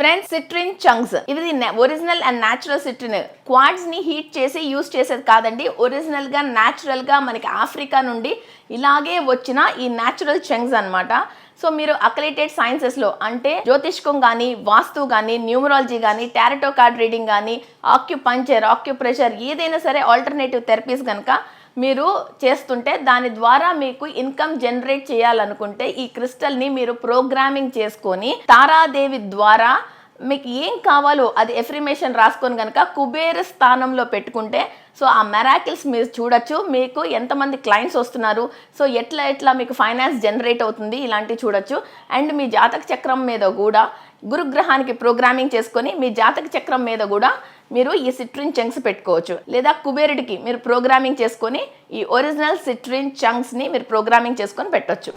Friends, సిట్రిన్ chunks ఇది original and natural సిట్రిన్. Quads ని heat చేసి యూస్ చేసేది కాదండి. ఒరిజినల్ గా న్యాచురల్ గా మనకి ఆఫ్రికా నుండి ఇలాగే వచ్చిన ఈ న్యాచురల్ చంక్స్ అన్నమాట. సో మీరు అక్రిడిటెడ్ సైన్సెస్లో అంటే జ్యోతిష్కం కానీ, వాస్తు కానీ, న్యూమరాలజీ కానీ, టారటో కార్డ్ రీడింగ్ కానీ, ఆక్యుపంచర్, ఆక్యుప్రెషర్ ఏదైనా సరే ఆల్టర్నేటివ్ థెరపీస్ కనుక మీరు చేస్తుంటే దాని ద్వారా మీకు ఇన్కమ్ జనరేట్ చేయాలనుకుంటే ఈ క్రిస్టల్ని మీరు ప్రోగ్రామింగ్ చేసుకొని తారాదేవి ద్వారా మీకు ఏం కావాలో అది ఎఫ్రిమేషన్ రాసుకొని కనుక కుబేర స్థానంలో పెట్టుకుంటే సో ఆ మెరాకిల్స్ మీరు చూడొచ్చు. మీకు ఎంతమంది క్లయింట్స్ వస్తున్నారు, సో ఎట్లా మీకు ఫైనాన్స్ జనరేట్ అవుతుంది, ఇలాంటివి చూడొచ్చు. అండ్ మీ జాతక చక్రం మీద కూడా గురుగ్రహానికి ప్రోగ్రామింగ్ చేసుకొని మీ జాతక చక్రం మీద కూడా మీరు ఈ సిట్రిన్ చంక్స్ పెట్టుకోవచ్చు. లేదా కుబేరుడికి మీరు ప్రోగ్రామింగ్ చేసుకొని ఈ ఒరిజినల్ సిట్రిన్ చంక్స్ని మీరు ప్రోగ్రామింగ్ చేసుకొని పెట్టొచ్చు.